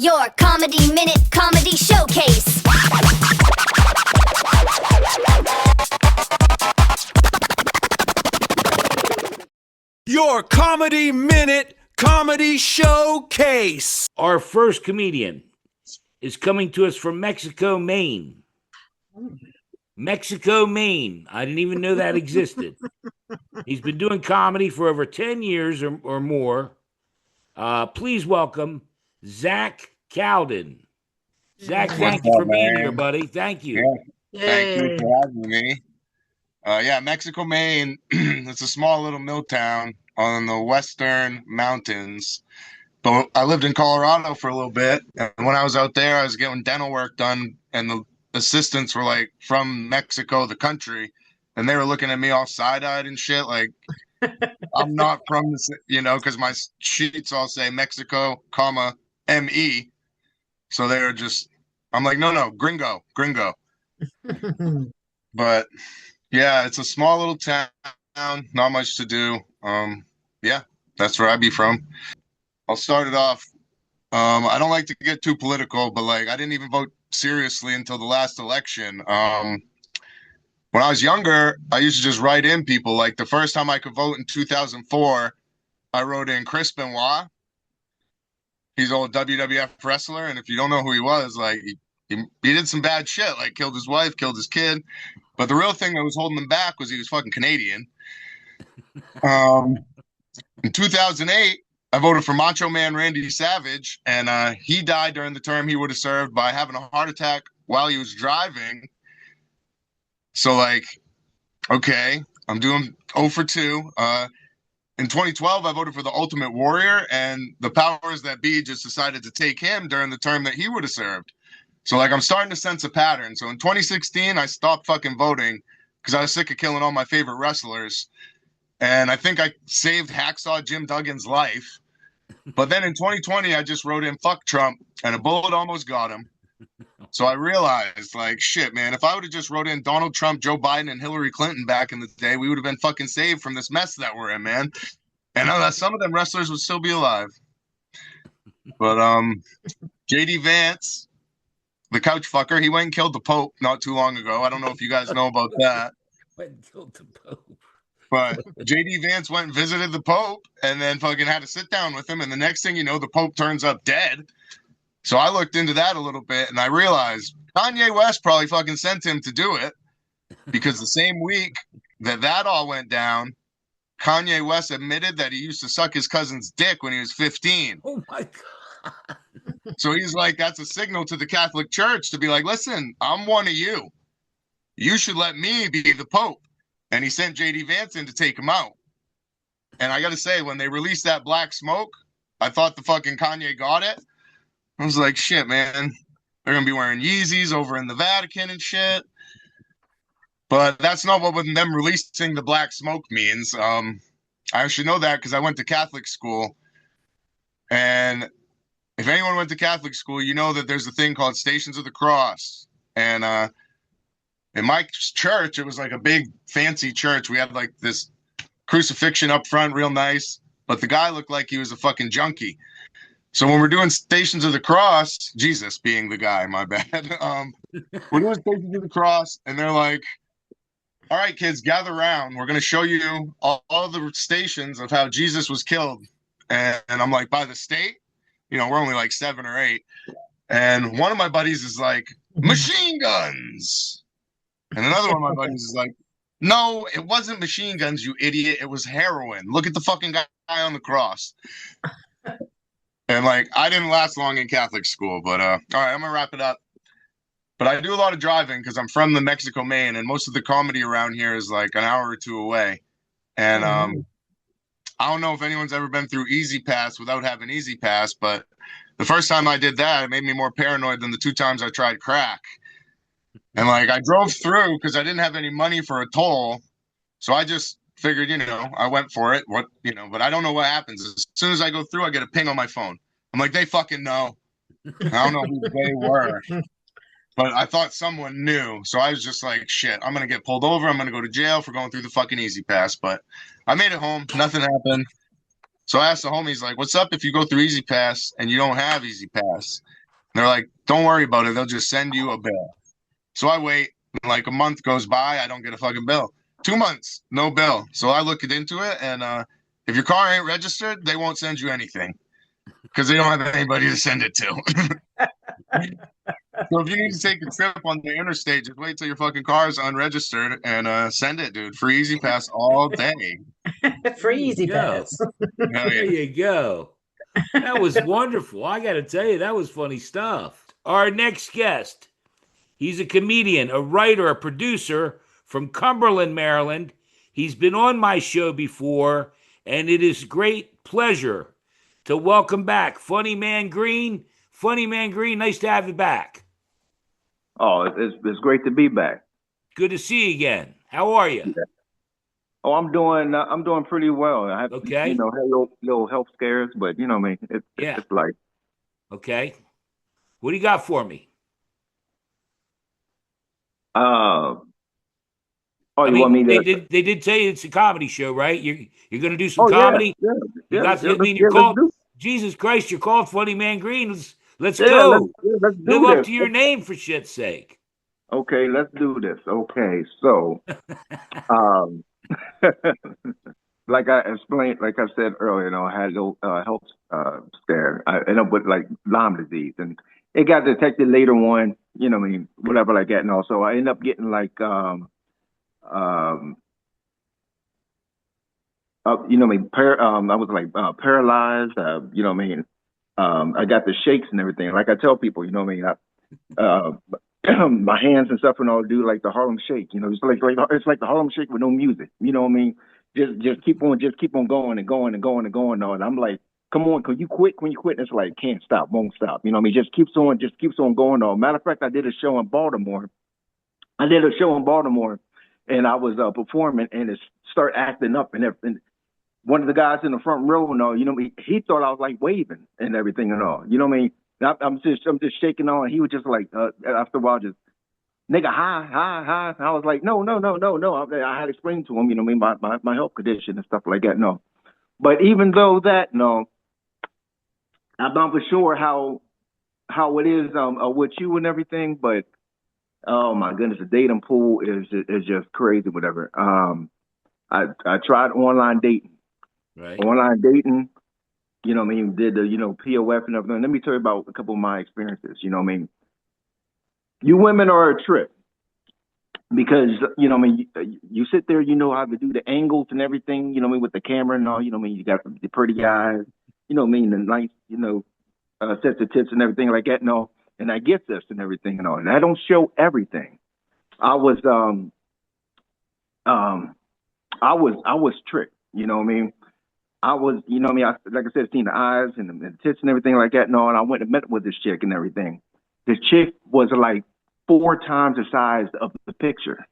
Your Comedy Minute Comedy Showcase. Your Comedy Minute Comedy Showcase. Our first comedian is coming to us from Mexico, Maine. Mexico, Maine. I didn't even know that existed. He's been doing comedy for over 10 years or more. Please welcome Zac Calden. Zac, thank you for being here, buddy. Thank you. Yeah. Thank you for having me. Mexico, Maine. It's a small little mill town on the western mountains. But I lived in Colorado for a little bit. And when I was out there, I was getting dental work done. And the assistants were like from Mexico, the country. And they were looking at me all side-eyed and shit. Like, I'm not from this, because my sheets all say Mexico, comma, M-E. So they were just, I'm like, no, gringo. But yeah, it's a small little town, not much to do. That's where I be from. I'll start it off. I don't like to get too political, but like I didn't even vote seriously until the last election. When I was younger, I used to just write in people. Like the first time I could vote in 2004, I wrote in Chris Benoit. He's an old WWF wrestler, and if you don't know who he was, like he did some bad shit, like killed his wife, killed his kid. But the real thing that was holding him back was he was fucking Canadian. In 2008, I voted for Macho Man Randy Savage, and he died during the term he would have served by having a heart attack while he was driving. So, like, okay, I'm doing 0 for 2. In 2012, I voted for the Ultimate Warrior, and the powers that be just decided to take him during the term that he would have served. So, like, I'm starting to sense a pattern. So in 2016, I stopped fucking voting because I was sick of killing all my favorite wrestlers. And I think I saved Hacksaw Jim Duggan's life. But then in 2020, I just wrote in fuck Trump, and a bullet almost got him. So I realized, like, shit, man, if I would have just wrote in Donald Trump, Joe Biden, and Hillary Clinton back in the day, we would have been fucking saved from this mess that we're in, man. And some of them wrestlers would still be alive. But J.D. Vance, the couch fucker, he went and killed the Pope not too long ago. I don't know if you guys know about that. Went and killed the Pope. But J.D. Vance went and visited the Pope and then fucking had to sit down with him. And the next thing you know, the Pope turns up dead. So I looked into that a little bit and I realized Kanye West probably fucking sent him to do it because the same week that all went down, Kanye West admitted that he used to suck his cousin's dick when he was 15. Oh my God. So he's like, that's a signal to the Catholic Church to be like, listen, I'm one of you. You should let me be the Pope. And he sent J.D. Vance in to take him out. And I got to say, when they released that Black Smoke, I thought the fucking Kanye got it. I was like, shit, man. They're going to be wearing Yeezys over in the Vatican and shit. But that's not what them releasing the Black Smoke means. I actually know that because I went to Catholic school. And if anyone went to Catholic school, you know that there's a thing called Stations of the Cross. And in my church, it was like a big fancy church. We had like this crucifixion up front, real nice. But the guy looked like he was a fucking junkie. So when we're doing Stations of the Cross, Jesus being the guy, my bad. We're doing Stations of the Cross, and they're like, all right, kids, gather around. We're going to show you all the stations of how Jesus was killed. And I'm like, by the state? We're only like 7 or 8. And one of my buddies is like, machine guns. And another one of my buddies is like, no, it wasn't machine guns, you idiot. It was heroin. Look at the fucking guy on the cross. And like, I didn't last long in Catholic school, but all right, I'm gonna wrap it up. But I do a lot of driving because I'm from the Mexico, Maine, and most of the comedy around here is like an hour or 2 away. And I don't know if anyone's ever been through Easy Pass without having Easy Pass, but the first time I did that, it made me more paranoid than the 2 times I tried crack. And like, I drove through because I didn't have any money for a toll, so I just figured, I went for it. But I don't know what happens. As soon as I go through, I get a ping on my phone. I'm like, they fucking know. I don't know who they were, but I thought someone knew. So I was just like, shit, I'm going to get pulled over. I'm going to go to jail for going through the fucking Easy Pass. But I made it home. Nothing happened. So I asked the homies, like, what's up if you go through Easy Pass and you don't have Easy Pass? And they're like, don't worry about it. They'll just send you a bill. So I wait. And like a month goes by, I don't get a fucking bill. 2 months, no bill. So I look into it, and if your car ain't registered, they won't send you anything because they don't have anybody to send it to. So if you need to take a trip on the interstate, just wait till your fucking car is unregistered and send it, dude. Free Easy Pass all day. Free Easy There you go. Pass. Hell There yeah. you go. That was wonderful. I got to tell you, that was funny stuff. Our next guest, he's a comedian, a writer, a producer from Cumberland, Maryland. He's been on my show before, and it is great pleasure to welcome back Funnyman Green. Funnyman Green, nice to have you back. Oh, it's great to be back. Good to see you again. How are you? Oh, I'm doing pretty well. I have Okay. had little health scares, but you know what I mean. Yeah. It's like Okay. What do you got for me? oh, you want me to? They did tell you it's a comedy show, right? You're going to do some Oh yeah, comedy. yeah, You got. yeah, I mean, yeah, you're let's called do. Jesus Christ. You're called Funnyman Green. Let's Yeah, go. let's Live do up this. to your name, for shit's sake. Okay, let's do this. Okay, so um, like I explained, like I said earlier, I had a little health scare. I ended up with like Lyme disease, and it got detected later on. You know what I mean? Whatever like that, and also I ended up getting like um, you know what I mean? I was like paralyzed. You know what I mean? I got the shakes and everything. Like I tell people, you know what I mean? My hands and stuff and all do like the Harlem Shake. You know, it's like the Harlem Shake with no music. You know what I mean? Just keep on going and going and going and going. And I'm like, come on, can you quit? When you quit, it's like can't stop, won't stop. You know what I mean? Just keeps on going on. Matter of fact, I did a show in Baltimore. And I was performing, and it started acting up and everything. One of the guys in the front row and all, you know, he thought I was like waving and everything and all. You know what I mean? I'm just shaking on. He was just like after a while, just nigga, hi, hi, hi. And I was like, no. I had explained to him, you know what I mean, my health condition and stuff like that. No, but even though that, no, I'm not for sure how it is with you and everything. But oh my goodness, the dating pool is just crazy. Whatever. I tried online dating. Right. Online dating. You know what I mean? Did the, POF and everything. Let me tell you about a couple of my experiences. You know what I mean? You women are a trip because, you know what I mean? You sit there, you know how to do the angles and everything, you know what I mean? With the camera and all, you know what I mean? You got the pretty eyes, you know what I mean? The nice, sets of tits and everything like that and all. And I get this and everything and all. And I don't show everything. I was tricked, you know what I mean? I was, you know what I mean? Like I said, seen the eyes and the tits and everything like that and all. And I went and met with this chick and everything. This chick was like 4 times the size of the picture.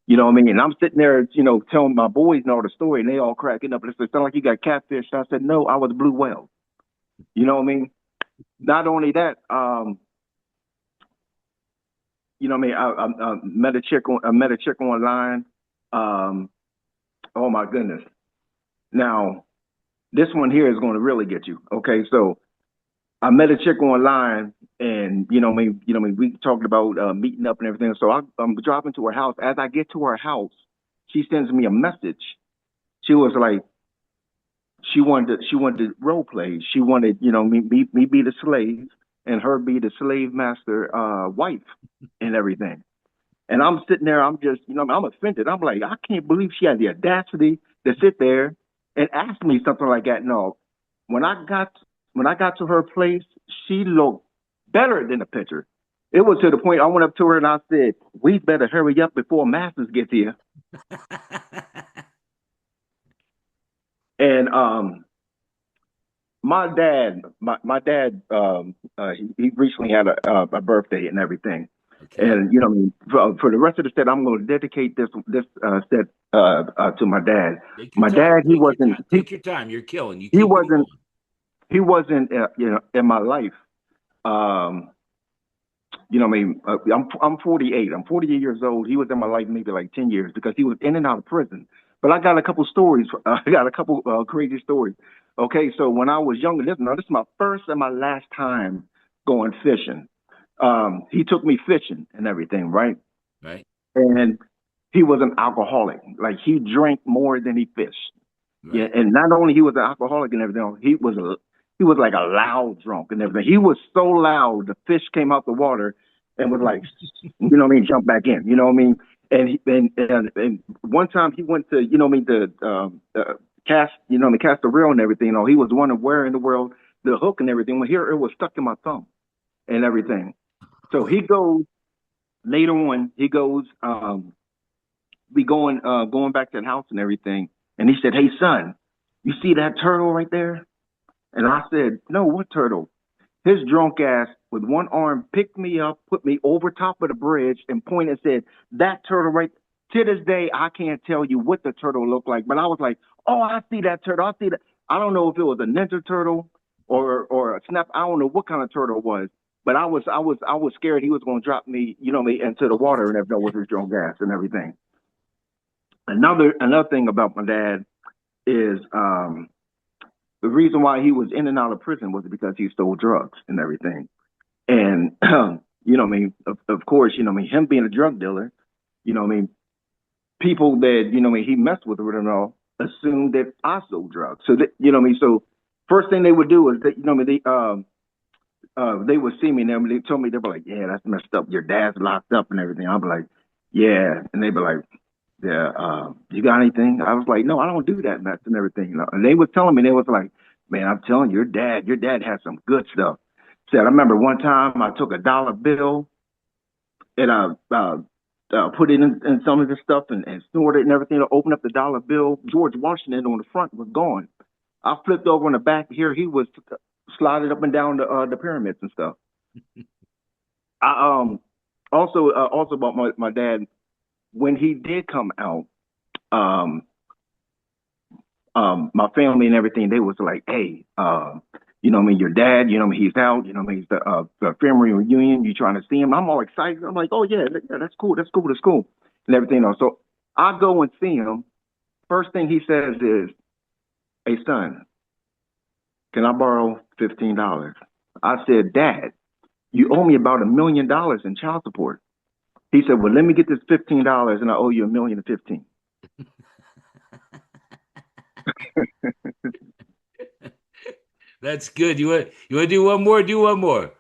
You know what I mean? And I'm sitting there, telling my boys and all the story, and they all cracking up. It sounded like you got catfish. I said, no, I was blue whale. You know what I mean? Not only that, you know what I mean? I met a chick online. Oh my goodness. Now, this one here is going to really get you. Okay, so I met a chick online, and we talked about meeting up and everything. So I'm driving to her house. As I get to her house, she sends me a message. She was like, she wanted to role play. She wanted, me be the slave and her be the slave master wife and everything. And I'm sitting there, I'm just, I'm offended. I'm like, I can't believe she had the audacity to sit there and ask me something like that. No, when I got to her place, she looked better than the picture. It was to the point I went up to her and I said, "We better hurry up before Masters gets here." And my dad, he recently had a birthday and everything. Okay. And for the rest of the set, I'm going to dedicate this set to my dad. My dad, he wasn't. Take your time. You're killing. You He keep wasn't. going. He wasn't. In my life. I'm 48. I'm 48 years old. He was in my life maybe like 10 years because he was in and out of prison. But I got a couple stories. I got a couple crazy stories. Okay, so when I was younger, this is my first and my last time going fishing. He took me fishing and everything, right? Right. And he was an alcoholic. Like he drank more than he fished. Yeah, Right. and not only he was an alcoholic and everything, he was like a loud drunk and everything. He was so loud, the fish came out the water and was like, you know what I mean, jump back in, you know what I mean. And one time he went to, you know what I mean, cast, you know what I mean, cast the reel and everything. You know, he was wondering where in the world the hook and everything. Well, here it was stuck in my thumb and everything. So he goes later on. He goes, we going back to the house and everything. And he said, "Hey son, you see that turtle right there?" And I said, "No, what turtle?" His drunk ass with one arm picked me up, put me over top of the bridge, and pointed and said, "That turtle right." To this day, I can't tell you what the turtle looked like, but I was like, "Oh, I see that turtle. I see that." I don't know if it was a ninja turtle or a snap. I don't know what kind of turtle it was, but I was scared he was going to drop me, you know me, into the water and everything with his drunk ass and everything. Another thing about my dad is the reason why he was in and out of prison was because he stole drugs and everything. And you know what I mean, of course, you know what I mean, him being a drug dealer, you know what I mean, people that, you know what I mean, he messed with and all assumed that I sold drugs. So that, you know what I mean, so first thing they would do is that, you know what I mean, they would see me and they told me, they were like, "Yeah, that's messed up. Your dad's locked up and everything." I'd be like, "Yeah." And they'd be like, "Yeah, you got anything?" I was like, "No, I don't do that mess and everything." You know? And they was telling me, they was like, "Man, I'm telling you, your dad has some good stuff." Said, I remember one time I took a dollar bill and I put it in some of the stuff and stored it and everything. I opened up the dollar bill. George Washington on the front was gone. I flipped over on the back here. He was slided up and down the pyramids and stuff. I also about my dad when he did come out. Um, my family and everything, they was like, "Hey, you know what I mean, your dad, you know what I mean, he's out, you know what I mean, he's the family reunion, you trying to see him." I'm all excited. I'm like, "Oh yeah, that's cool, that's cool, that's cool," and everything else. So I go and see him. First thing he says is, "Hey son, can I borrow $15?" I said, "Dad, you owe me about $1 million in child support." He said, "Well, let me get this $15 and I owe you 1,015,000." That's good. You want to do one more? Do one more.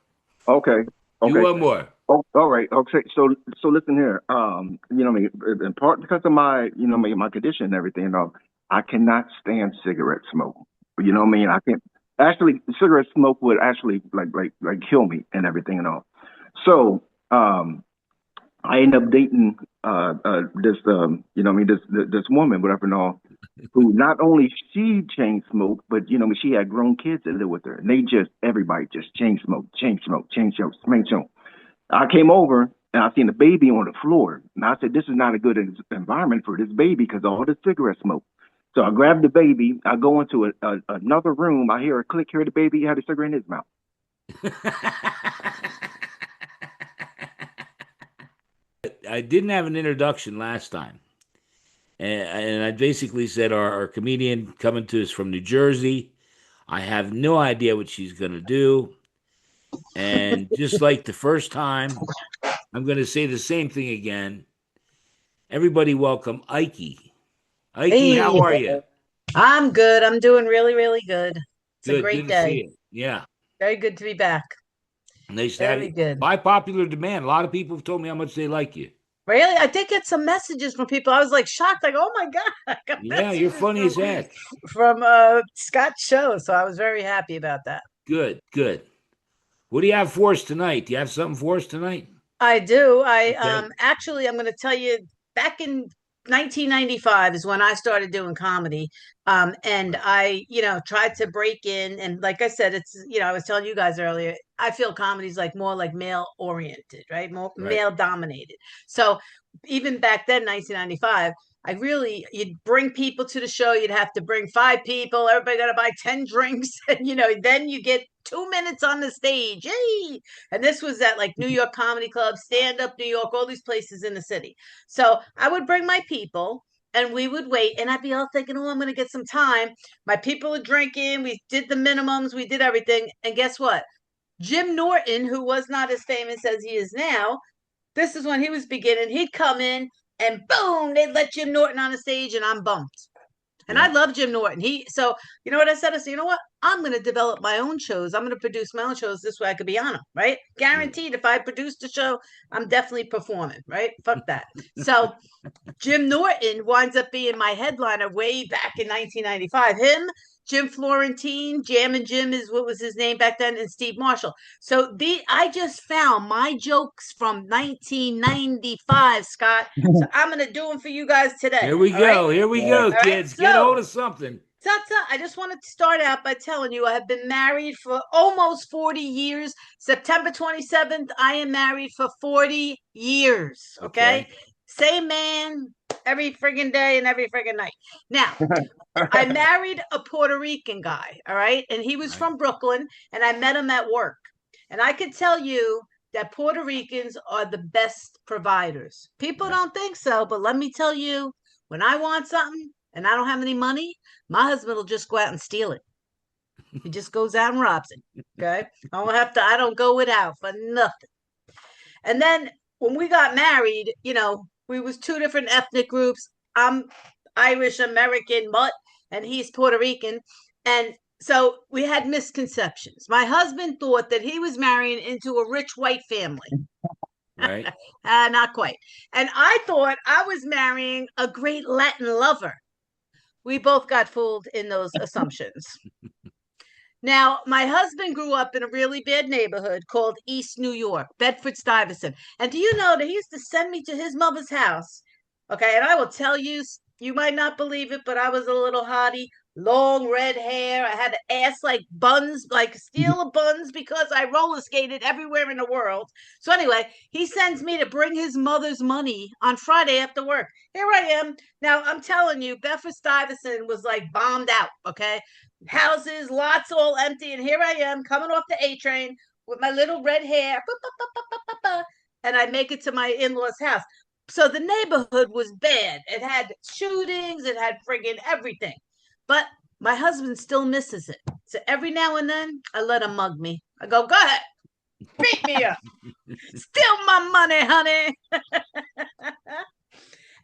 Okay. Do Okay. one more. Oh, all right. Okay. So listen here. You know, in part because of my, you know, my condition and everything, you know, I cannot stand cigarette smoke. You know what I mean? I can't actually. Cigarette smoke would actually like kill me and everything and all. So, I ended up dating this you know what I mean, this woman, whatever and all, who not only she chain smoked, but you know, she had grown kids that live with her, and they just everybody just chain smoke, chain smoke, chain smoke, chain smoke. I came over and I seen the baby on the floor, and I said, "This is not a good environment for this baby because all the cigarette smoke." So I grabbed the baby. I go into another room. I hear a click. Hear the baby had a cigarette in his mouth. I didn't have an introduction last time. And I basically said our comedian coming to us from New Jersey. I have no idea what she's going to do. And just like the first time, I'm going to say the same thing again. Everybody welcome Ikey. Ikey, how Hey, are you? I'm good. I'm doing really, really good. It's a Good. great Good to see day. you. Yeah. Very good to be back. Nice to have Very you. good. By popular demand, a lot of people have told me how much they like you. Really? I did get some messages from people. I was like shocked, like, "Oh my God," I got Yeah, you're messages funny as heck. from Scott's show. So I was very happy about that. Good, good. What do you have for us tonight? Do you have something for us tonight? I do. Okay. Actually, I'm going to tell you, back in 1995 is when I started doing comedy. And I, tried to break in, and like I said, it's, I was telling you guys earlier, I feel comedy is like more like male oriented, right? More Right. male dominated. So even back then, 1995, you'd bring people to the show. You'd have to bring 5 people. Everybody got to buy 10 drinks. And, then you get 2 minutes on the stage. Yay! And this was at like New York Comedy Club, Stand Up New York, all these places in the city. So I would bring my people, and we would wait, and I'd be all thinking, oh, I'm going to get some time. My people are drinking. We did the minimums. We did everything. And guess what? Jim Norton, who was not as famous as he is now, this is when he was beginning. He'd come in and boom, they'd let Jim Norton on the stage and I'm bumped. And I love Jim Norton. So you know what I said? I said, you know what? I'm going to develop my own shows. I'm going to produce my own shows. This way I could be on them, right? Guaranteed. If I produced a show, I'm definitely performing, right? Fuck that. So Jim Norton winds up being my headliner way back in 1995. Him, Jim Florentine, Jammin' Jim is what was his name back then, and Steve Marshall. So I just found my jokes from 1995, Scott. So I'm gonna do them for you guys today. Here we go. Right? Here we go, kids. Right? Get a hold of something. I just want to start out by telling you I have been married for almost 40 years. September 27th, I am married for 40 years. Okay. Same man every friggin' day and every friggin' night. Now, I married a Puerto Rican guy, all right? And he was from Brooklyn, and I met him at work. And I can tell you that Puerto Ricans are the best providers. People don't think so, but let me tell you, when I want something and I don't have any money, my husband will just go out and steal it. He just goes out and robs it, okay? I don't go without for nothing. And then when we got married, we was two different ethnic groups. I'm Irish American mutt, and he's Puerto Rican. And so we had misconceptions. My husband thought that he was marrying into a rich white family. Right. Not quite. And I thought I was marrying a great Latin lover. We both got fooled in those assumptions. Now, my husband grew up in a really bad neighborhood called East New York, Bedford-Stuyvesant. And do you know that he used to send me to his mother's house? Okay, and I will tell you, you might not believe it, but I was a little hottie, long red hair. I had an ass like buns, like steel of buns, because I roller skated everywhere in the world. So anyway, he sends me to bring his mother's money on Friday after work. Here I am. Now, I'm telling you, Bedford-Stuyvesant was like bombed out, okay? Houses, lots all empty, and here I am coming off the A train with my little red hair, and I make it to my in-laws' house. So the neighborhood was bad. It had shootings, it had friggin' everything. But my husband still misses it. So every now and then, I let him mug me. I go ahead, beat me up, steal my money, honey.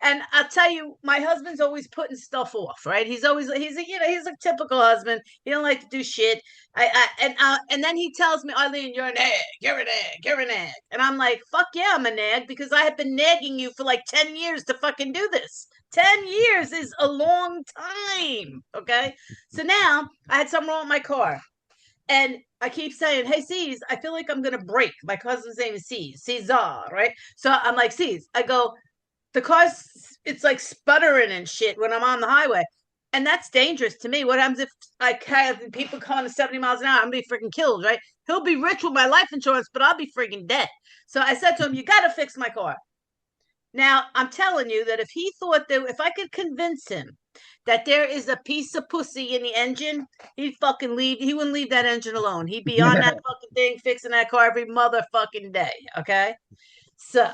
And I'll tell you, my husband's always putting stuff off, right? He's a typical husband. He don't like to do shit. And then he tells me, Eileen, you're an egg. You're an egg. You're an egg. And I'm like, fuck yeah, I'm an egg, because I have been nagging you for like 10 years to fucking do this. 10 years is a long time. Okay. So now I had something wrong with my car. And I keep saying, hey, C's, I feel like I'm going to break. My cousin's name is Cesar, right? So I'm like, C's, I go, the car's, it's like sputtering and shit when I'm on the highway. And that's dangerous to me. What happens if I have people coming to 70 miles an hour? I'm going to be freaking killed, right? He'll be rich with my life insurance, but I'll be freaking dead. So I said to him, you got to fix my car. Now, I'm telling you that if he thought that if I could convince him that there is a piece of pussy in the engine, he'd fucking leave. He wouldn't leave that engine alone. He'd be on that fucking thing, fixing that car every motherfucking day. Okay. So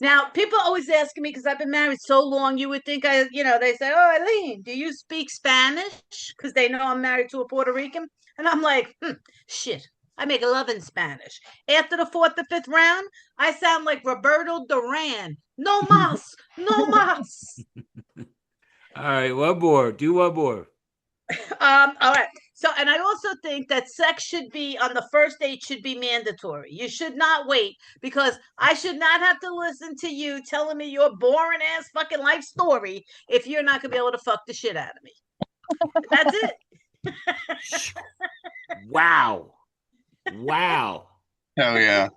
now people always asking me, because I've been married so long, you would think they say, oh, Eileen, do you speak Spanish? Because they know I'm married to a Puerto Rican. And I'm like, shit. I make love in Spanish. After the fourth or fifth round, I sound like Roberto Duran. No mas, no mas. All right, one more. Do one more. All right. So, and I also think that sex should be on the first date should be mandatory. You should not wait, because I should not have to listen to you telling me your boring ass fucking life story if you're not gonna be able to fuck the shit out of me. That's it. Wow. Wow. Hell yeah.